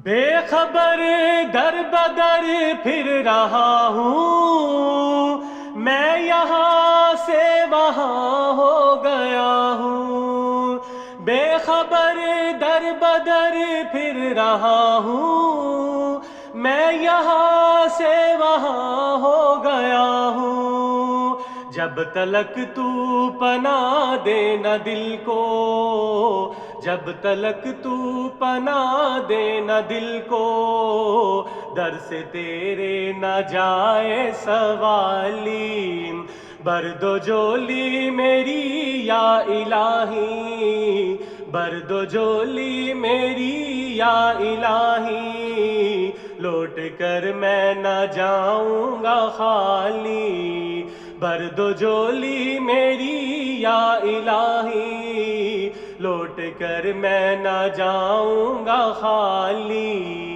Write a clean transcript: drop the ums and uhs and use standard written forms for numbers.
بے خبر در بدر پھر رہا ہوں، میں یہاں سے وہاں ہو گیا ہوں۔ بے خبر در بدر پھر رہا ہوں، میں یہاں سے وہاں ہو گیا ہوں۔ جب تلک تو پناہ دے نہ دل کو، جب تلک تو پناہ دے نہ دل کو، در سے تیرے نہ جائے سوالی۔ برد و جولی میری یا الہی، برد و جولی میری یا الہی، لوٹ کر میں نہ جاؤں گا خالی۔ برد و جولی میری یا الہی، لوٹ کر میں نہ جاؤں گا خالی۔